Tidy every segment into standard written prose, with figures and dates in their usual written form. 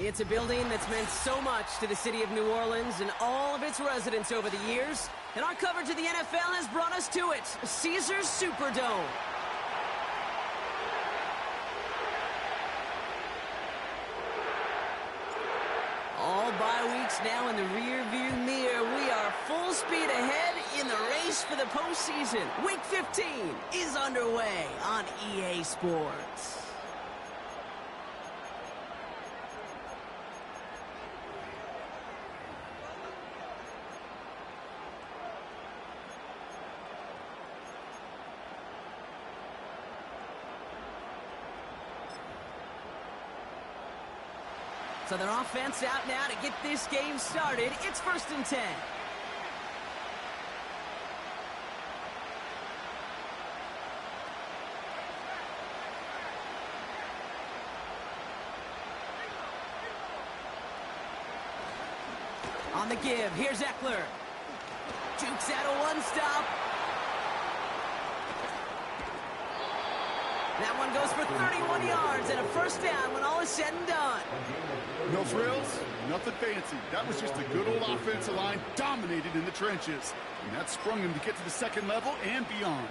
It's a building that's meant so much to the city of New Orleans and all of its residents over the years. And our coverage of the NFL has brought us to it, Caesars Superdome. All bye weeks now in the rear-view mirror. We are full speed ahead in the race for the postseason. Week 15 is underway on EA Sports. So their offense out now to get this game started. It's 1st and 10. On the give, here's Eckler. Jukes out a one-stop. That one goes for 31 yards and a first down when all is said and done. No frills, nothing fancy. That was just a good old offensive line dominated in the trenches. And that sprung him to get to the second level and beyond.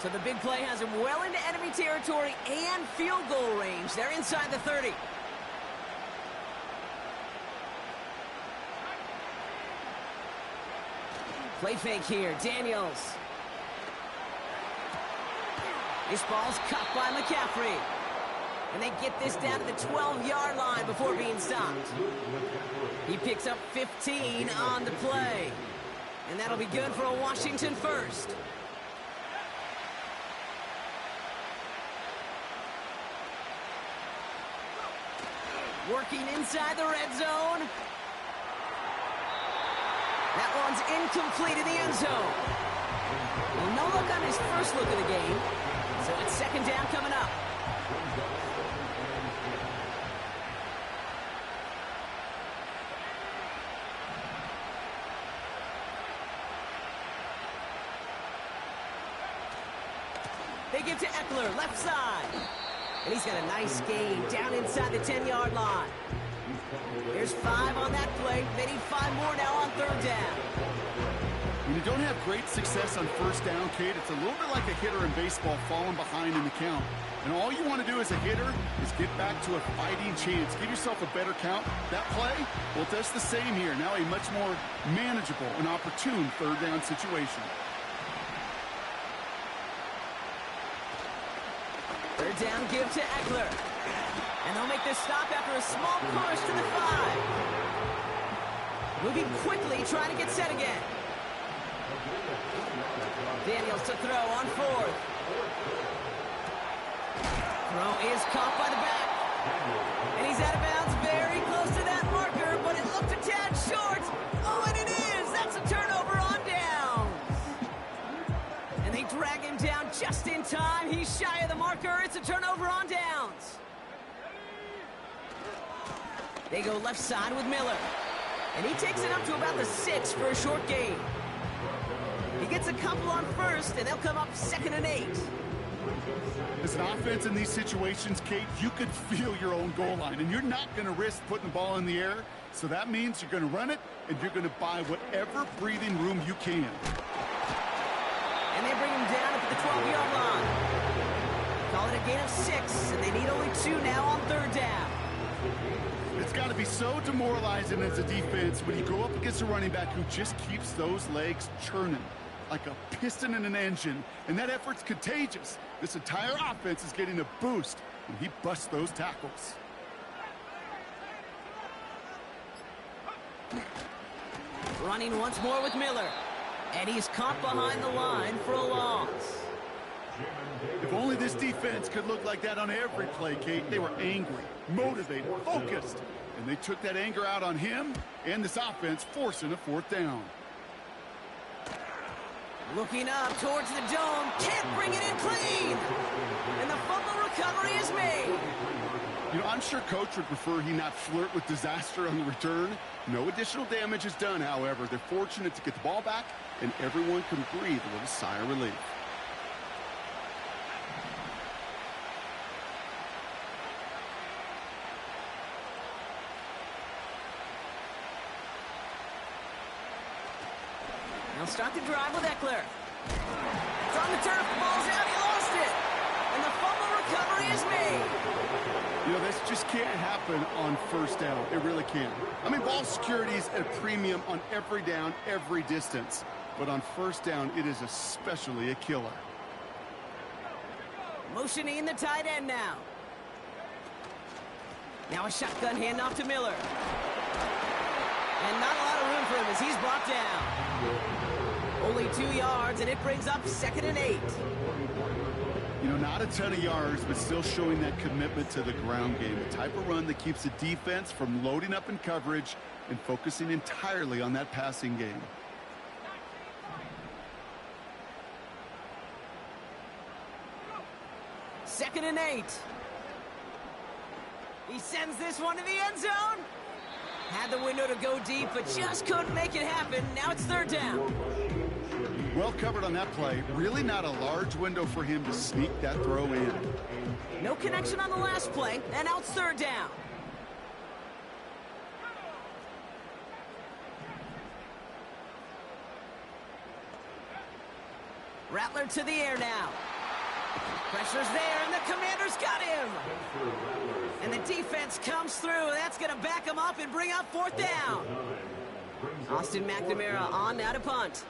So the big play has him well into enemy territory and field goal range. They're inside the 30. Play fake here, Daniels. This ball's caught by McCaffrey. And they get this down to the 12-yard line before being stopped. He picks up 15 on the play. And that'll be good for a Washington first. Working inside the red zone. That one's incomplete in the end zone. Well, no look on his first look of the game. So it's second down coming up. They give to Eckler, left side. And he's got a nice gain down inside the 10-yard line. There's 5 on that play. They need 5 more now on third down. When you don't have great success on first down, Kate, it's a little bit like a hitter in baseball falling behind in the count. And all you want to do as a hitter is get back to a fighting chance. Give yourself a better count. That play, well, it does the same here. Now a much more manageable and opportune third down situation. Third down, give to Eckler. And they'll make this stop after a small push to the 5. Moving quickly, trying to get set again. Daniels to throw on 4th. Throw is caught by the back. And he's out of bounds, very close to that marker, but it looked a tad short. Oh, and it is! That's a turnover on downs. And they drag him down just in time. He's shy of the marker. It's a turnover on downs. They go left side with Miller. And he takes it up to about the 6 for a short gain. He gets a couple on first, and they'll come up 2nd and 8. As an offense in these situations, Kate, you could feel your own goal line, and you're not going to risk putting the ball in the air. So that means you're going to run it, and you're going to buy whatever breathing room you can. And they bring him down at the 12-yard line. Call it a gain of 6, and they need only 2 now on third down. It's got to be so demoralizing as a defense when you go up against a running back who just keeps those legs churning like a piston in an engine, and that effort's contagious. This entire offense is getting a boost when he busts those tackles. Running once more with Miller, and he's caught behind the line for a loss. If only this defense could look like that on every play, Kate. They were angry, motivated, focused, and they took that anger out on him and this offense, forcing a 4th down. Looking up towards the dome, can't bring it in clean. And the fumble recovery is made. You know, I'm sure Coach would prefer he not flirt with disaster on the return. No additional damage is done, however. They're fortunate to get the ball back, and everyone can breathe a little sigh of relief. He'll start the drive with Eckler. It's on the turf, the ball's out, he lost it. And the fumble recovery is made. You know, this just can't happen on first down. It really can't. I mean, ball security is at a premium on every down, every distance. But on first down, it is especially a killer. Motioning the tight end now. Now a shotgun handoff to Miller. And not a lot of room for him as he's brought down. Only 2 yards, and it brings up 2nd and 8. You know, not a ton of yards, but still showing that commitment to the ground game. The type of run that keeps the defense from loading up in coverage and focusing entirely on that passing game. Second and 8. He sends this one to the end zone. Had the window to go deep, but just couldn't make it happen. Now it's 3rd down. Well covered on that play. Really not a large window for him to sneak that throw in. No connection on the last play, and now it's 3rd down. Rattler to the air now. Pressure's there, and the Commanders got him. And the defense comes through. That's going to back him up and bring up 4th down. Austin McNamara on now to punt.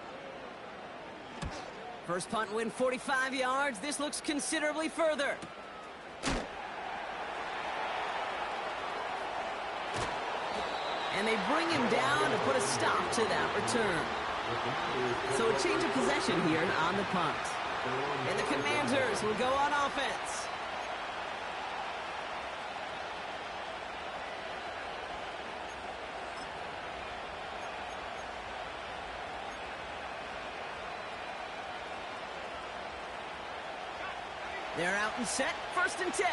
First punt win 45 yards. This looks considerably further. And they bring him down to put a stop to that return. So a change of possession here on the punt. And the Commanders will go on offense. They're out and set, 1st and 10.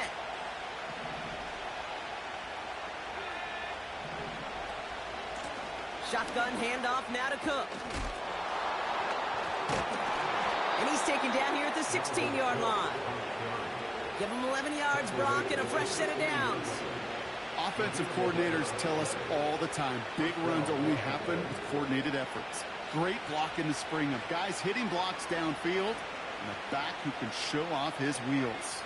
Shotgun handoff now to Cook. And he's taken down here at the 16-yard line. Give him 11 yards, Brock, and a fresh set of downs. Offensive coordinators tell us all the time, big runs only happen with coordinated efforts. Great block in the spring of guys hitting blocks downfield, and a back who can show off his wheels.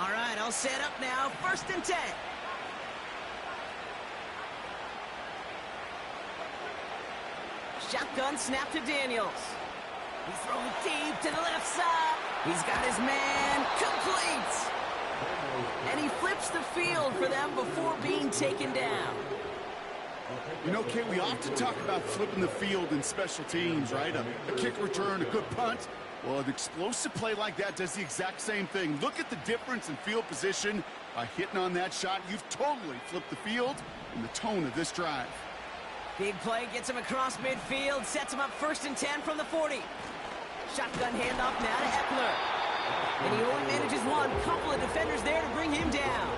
All right, all set up now. 1st and 10. Shotgun snap to Daniels. He's throwing deep to the left side. He's got his man. Complete. And he flips the field for them before being taken down. You know, Kate, we often talk about flipping the field in special teams, right? A kick return, a good punt. Well, an explosive play like that does the exact same thing. Look at the difference in field position. By hitting on that shot, you've totally flipped the field and the tone of this drive. Big play gets him across midfield, sets him up 1st and 10 from the 40. Shotgun handoff now to Eckler. And he only manages one. Couple of defenders there to bring him down.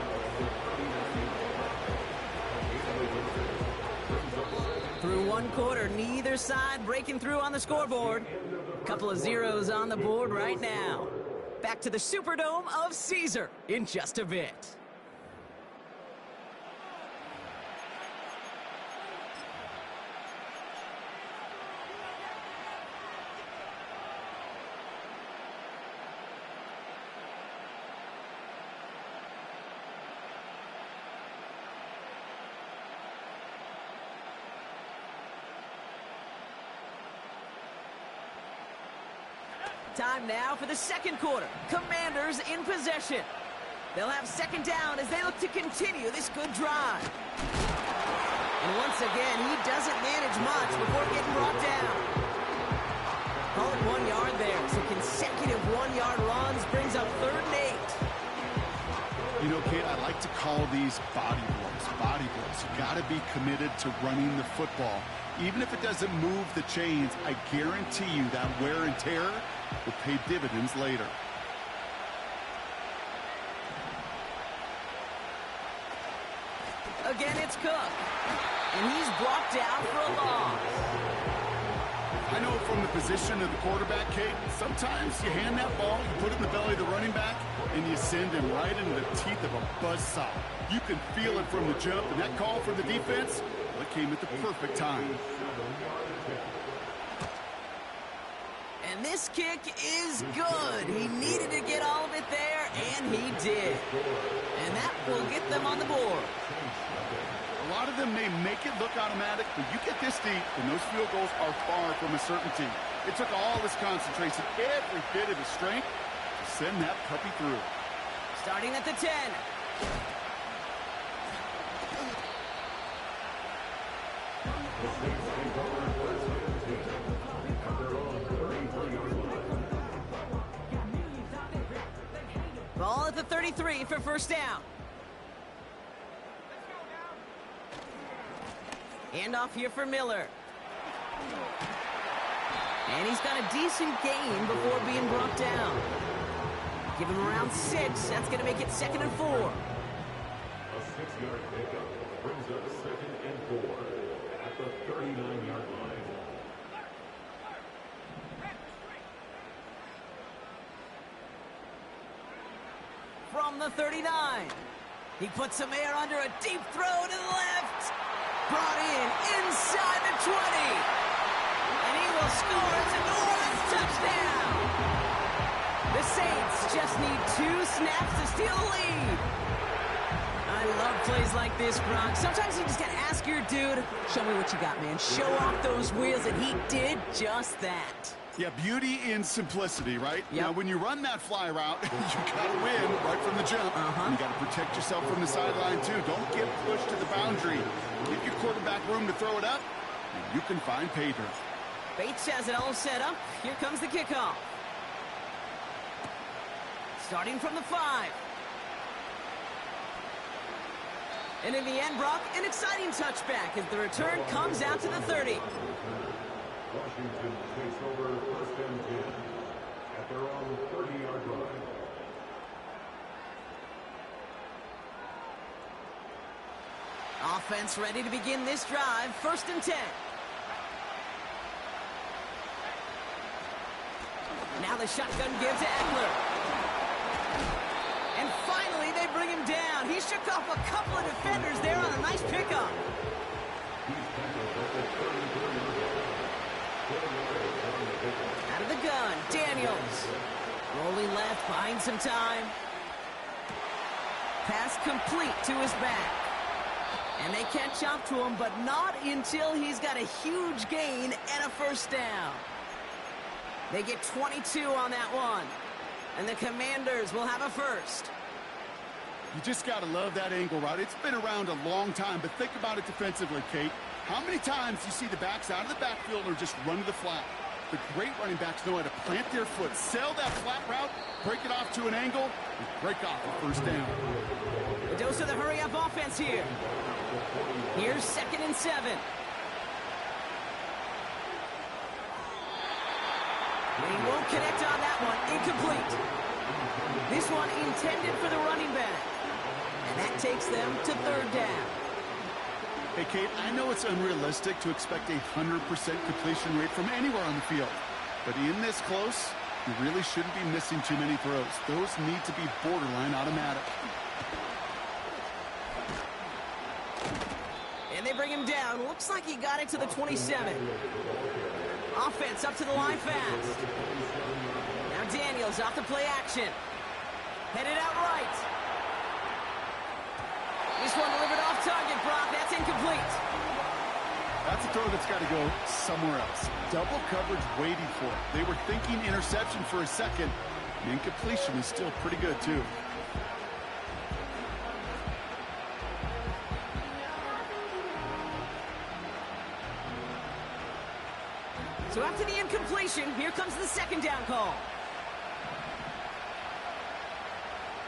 Through 1 quarter, neither side breaking through on the scoreboard. Couple of zeros on the board right now. Back to the Superdome of Caesar in just a bit. Time now for the 2nd quarter. Commanders in possession. They'll have 2nd down as they look to continue this good drive. And once again, he doesn't manage much before getting brought down. Call it 1 yard there. So consecutive 1-yard runs brings up 3rd and 8. You know, Kate, I like to call these body blows. Body blows. You got to be committed to running the football. Even if it doesn't move the chains, I guarantee you that wear and tear will pay dividends later. Again, it's Cook. And he's brought down for a loss. I know from the position of the quarterback, Kate, sometimes you hand that ball, you put it in the belly of the running back, and you send him right into the teeth of a buzzsaw. You can feel it from the jump, and that call from the defense, well, it came at the perfect time. And this kick is good. He needed to get all of it there, and he did. And that will get them on the board. A lot of them may make it look automatic, but you get this deep, and those field goals are far from a certainty. It took all his concentration, every bit of his strength, to send that puppy through. Starting at the 10. Ball at the 33 for first down. Handoff here for Miller. And he's got a decent gain before being brought down. Give him around 6. That's going to make it 2nd and 4. A 6-yard pickup brings up 2nd and 4 at the 39-yard line. From the 39. He puts some air under a deep throw to the left. Brought in inside the 20. And he will score. It's a New Orleans touchdown. The Saints just need 2 snaps to steal the lead. I love plays like this, Gronk. Sometimes you just got to ask your dude, show me what you got, man. Show off those wheels, and he did just that. Yeah, beauty in simplicity, right? Yep. Now, when you run that fly route, you got to win right from the jump. You got to protect yourself from the sideline, too. Don't get pushed to the boundary. Give your quarterback room to throw it up, and you can find pay dirt. Bates has it all set up. Here comes the kickoff. Starting from the 5. And in the end, Brock, an exciting touchback as the return comes out to the 30. Washington takes over 1st and 10 at their own 30-yard line. Offense ready to begin this drive. 1st and 10. Now the shotgun gives to Eckler. And finally, they bring him down. He shook off a couple of defenders there on a nice pickup. Out of the gun, Daniels. Rolling left, buying some time. Pass complete to his back. And they catch up to him, but not until he's got a huge gain and a first down. They get 22 on that one. And the Commanders will have a first. You just got to love that angle route. It's been around a long time, but think about it defensively, Kate. How many times do you see the backs out of the backfield or just run to the flat? The great running backs know how to plant their foot, sell that flat route, break it off to an angle, and break off a first down. A dose of the hurry-up offense here. Here's 2nd and 7. And he won't connect on that one. Incomplete. This one intended for the running back. And that takes them to 3rd down. Hey, Kate, I know it's unrealistic to expect a 100% completion rate from anywhere on the field. But in this close, you really shouldn't be missing too many throws. Those need to be borderline automatic. And they bring him down. Looks like he got it to the 27. Offense up to the line fast. Now Daniels off the play action. Headed out right. This one delivered off target, Brock. That's incomplete. That's a throw that's got to go somewhere else. Double coverage waiting for it. They were thinking interception for a second. The incompletion is still pretty good, too. So after the incompletion, here comes the 2nd down call.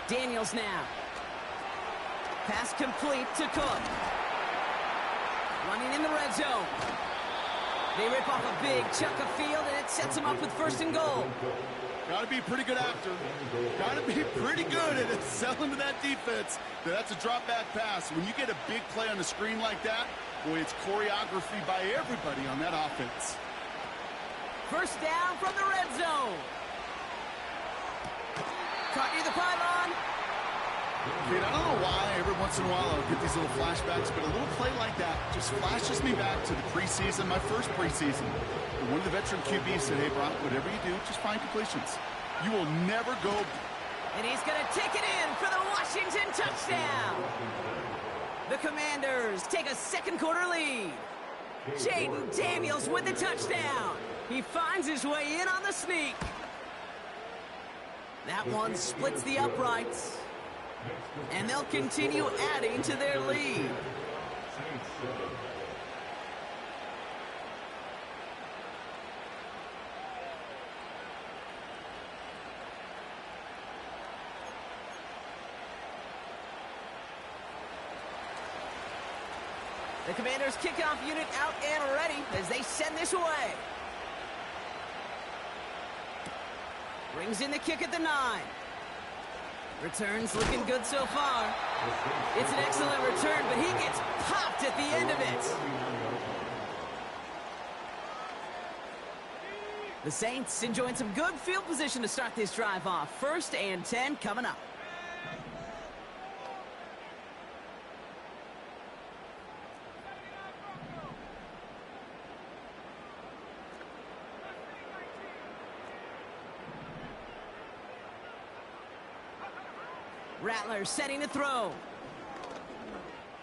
Daniels now. Pass complete to Cook. Running in the red zone. They rip off a big chunk of field, and it sets them up with 1st and goal. Got to be a pretty good actor. Got to be pretty good at selling to that defense. That's a drop-back pass. When you get a big play on the screen like that, boy, it's choreography by everybody on that offense. 1st down from the red zone. Caught near the pylon. Kate, I don't know why every once in a while I'll get these little flashbacks, but a little play like that just flashes me back to the preseason, my first preseason. And one of the veteran QBs said, hey, Brock, whatever you do, just find completions. You will never go. And he's going to take it in for the Washington touchdown. The Commanders take a second quarter lead. Jaden Daniels with the touchdown. He finds his way in on the sneak. That one splits the uprights. And they'll continue adding to their lead. The Commanders' kickoff unit out and ready as they send this away. Brings in the kick at the 9. Returns looking good so far. It's an excellent return, but he gets popped at the end of it. The Saints enjoying some good field position to start this drive off. 1st and 10 coming up. Rattler setting to throw.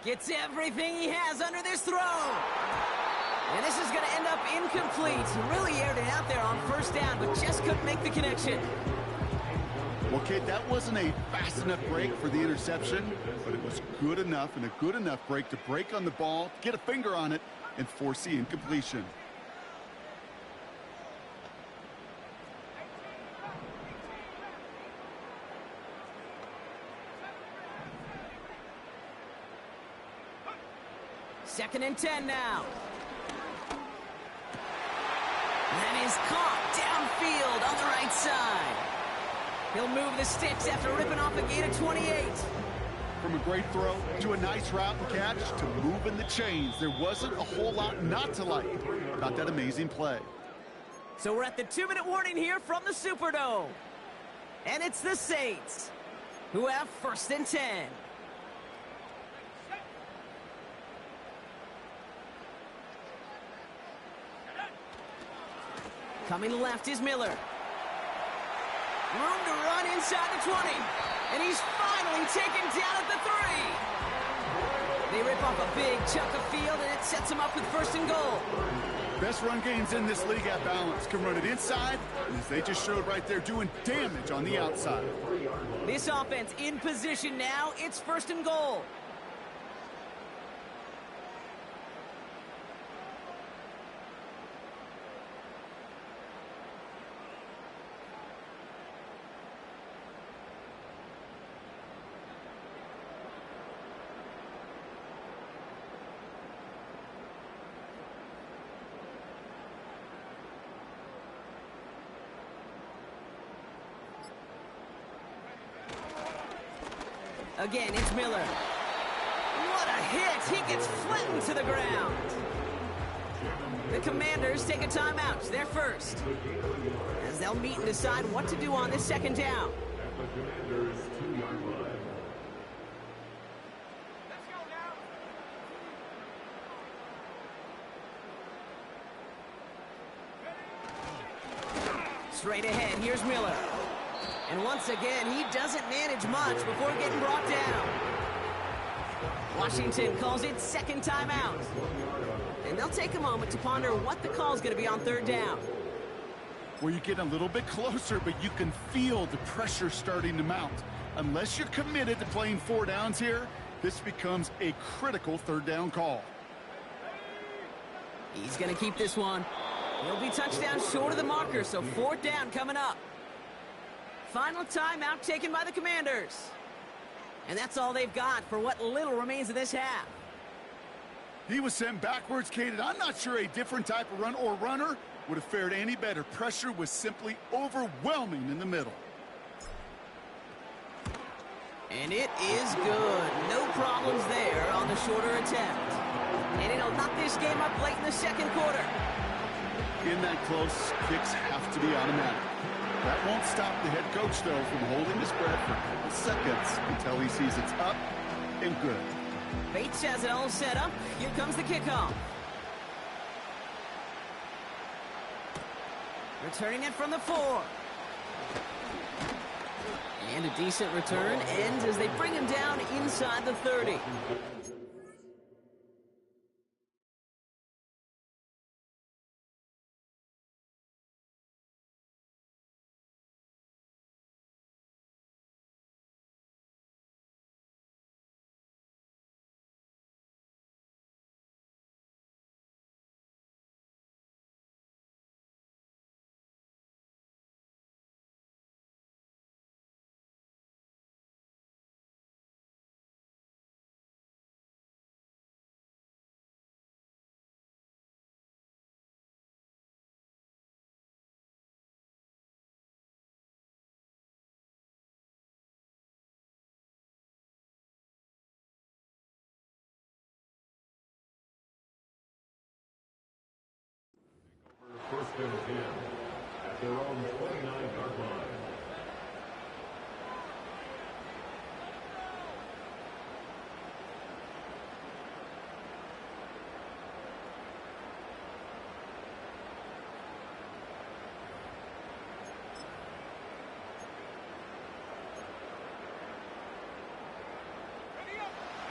Gets everything he has under this throw. And this is going to end up incomplete. Really aired it out there on 1st down, but just couldn't make the connection. Well, kid, that wasn't a fast enough break for the interception, but it was good enough and a good enough break to break on the ball, get a finger on it, and force the incompletion. Second and 10 now. That is caught downfield on the right side. He'll move the sticks after ripping off a gain of 28. From a great throw to a nice route and catch to moving the chains, there wasn't a whole lot not to like about that amazing play. So we're at the 2-minute warning here from the Superdome. And it's the Saints who have 1st and 10. Coming left is Miller. Room to run inside the 20. And he's finally taken down at the 3. They rip off a big chunk of field, and it sets him up with 1st and goal. Best run games in this league at balance. Can run it inside, and as they just showed right there, doing damage on the outside. This offense in position now. It's 1st and goal. Again, it's Miller. What a hit! He gets flattened to the ground. The Commanders take a timeout. They're first, as they'll meet and decide what to do on this 2nd down. Straight ahead, here's Miller. And once again, he doesn't manage much before getting brought down. Washington calls it 2nd timeout. And they'll take a moment to ponder what the call is going to be on 3rd down. Well, you're getting a little bit closer, but you can feel the pressure starting to mount. Unless you're committed to playing 4 downs here, this becomes a critical 3rd down call. He's going to keep this one. He'll be touchdown short of the marker, so 4th down coming up. Final timeout taken by the Commanders. And that's all they've got for what little remains of this half. He was sent backwards, Kate, and I'm not sure a different type of run or runner would have fared any better. Pressure was simply overwhelming in the middle. And it is good. No problems there on the shorter attempt. And it'll knock this game up late in the 2nd quarter. In that close, kicks have to be automatic. That won't stop the head coach, though, from holding his breath for a couple seconds until he sees it's up and good. Bates has it all set up. Here comes the kickoff. Returning it from the 4. And a decent return ends as they bring him down inside the 30. First and 10 at their own 29-yard line.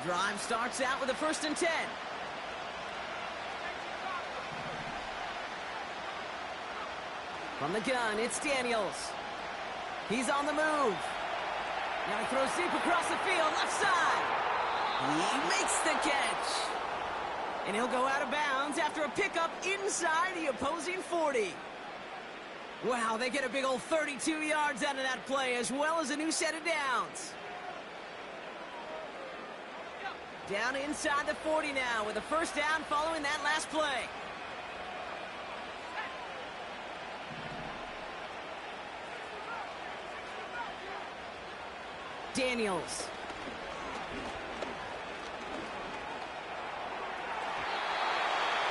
Drive starts out with a 1st and 10. From the gun, it's Daniels. He's on the move. Now he throws deep across the field, left side. He makes the catch. And he'll go out of bounds after a pickup inside the opposing 40. Wow, they get a big old 32 yards out of that play, as well as a new set of downs. Down inside the 40 now with a 1st down following that last play. Daniels.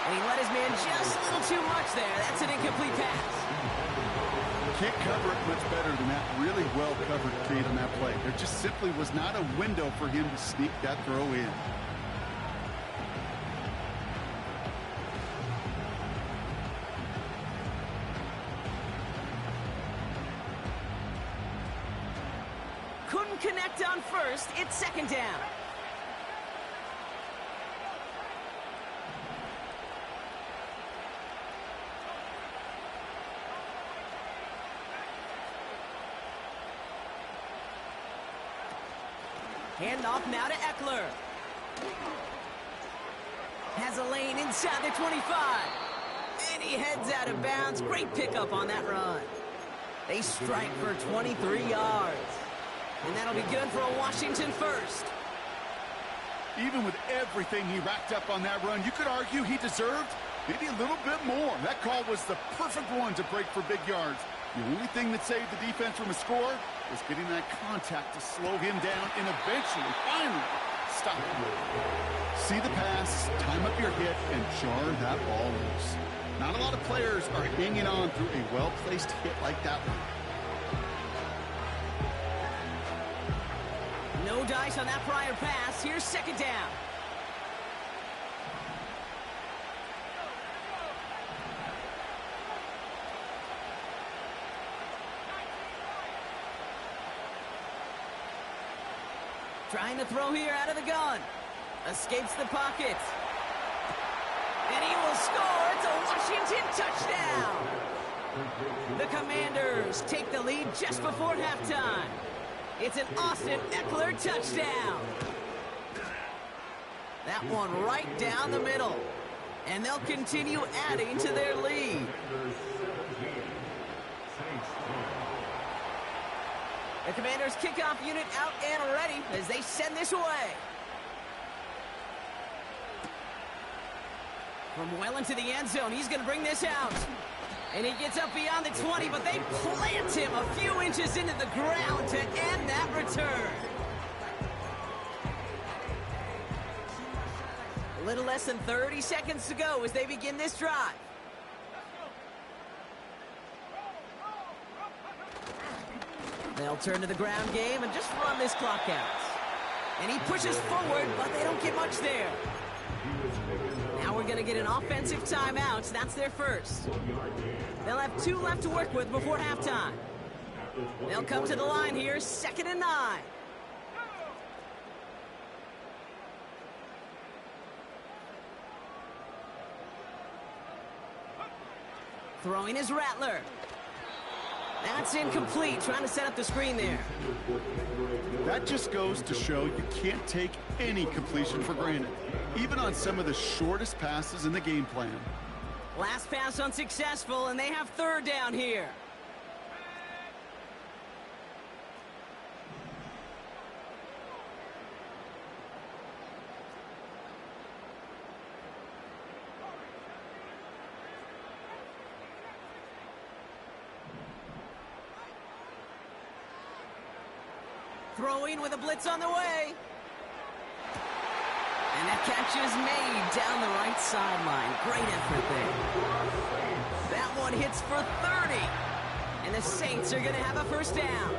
And he let his man just a little too much there. That's an incomplete pass. Can't cover it much better than that. Really well covered, Kate, on that play. There just simply was not a window for him to sneak that throw in. Couldn't connect on 1st. It's 2nd down. Handoff now to Eckler. Has a lane inside the 25. And he heads out of bounds. Great pickup on that run. They strike for 23 yards. And that'll be good for a Washington 1st. Even with everything he racked up on that run, you could argue he deserved maybe a little bit more. That call was the perfect one to break for big yards. The only thing that saved the defense from a score was getting that contact to slow him down and eventually, finally, stop him. See the pass, time up your hit, and jar that ball loose. Not a lot of players are hanging on through a well-placed hit like that one. No dice on that prior pass. Here's 2nd down. Trying to throw here out of the gun. Escapes the pocket. And he will score. It's a Washington touchdown. The Commanders take the lead just before halftime. It's an Austin Eckler touchdown. That one right down the middle. And they'll continue adding to their lead. The Commanders' kickoff unit out and ready as they send this away. From well into the end zone, he's going to bring this out. And he gets up beyond the 20, but they plant him a few inches into the ground to end that return. A little less than 30 seconds to go as they begin this drive. They'll turn to the ground game and just run this clock out. And he pushes forward, but they don't get much there. Now we're going to get an offensive timeout. That's their first. They'll have 2 left to work with before halftime. They'll come to the line here, 2nd and 9. Throwing is Rattler. That's incomplete, trying to set up the screen there. That just goes to show you can't take any completion for granted, even on some of the shortest passes in the game plan. Last pass unsuccessful, and they have 3rd down here. Throwing with a blitz on the way. And that catch is made down the right sideline. Great effort there. That one hits for 30. And the Saints are going to have a 1st down.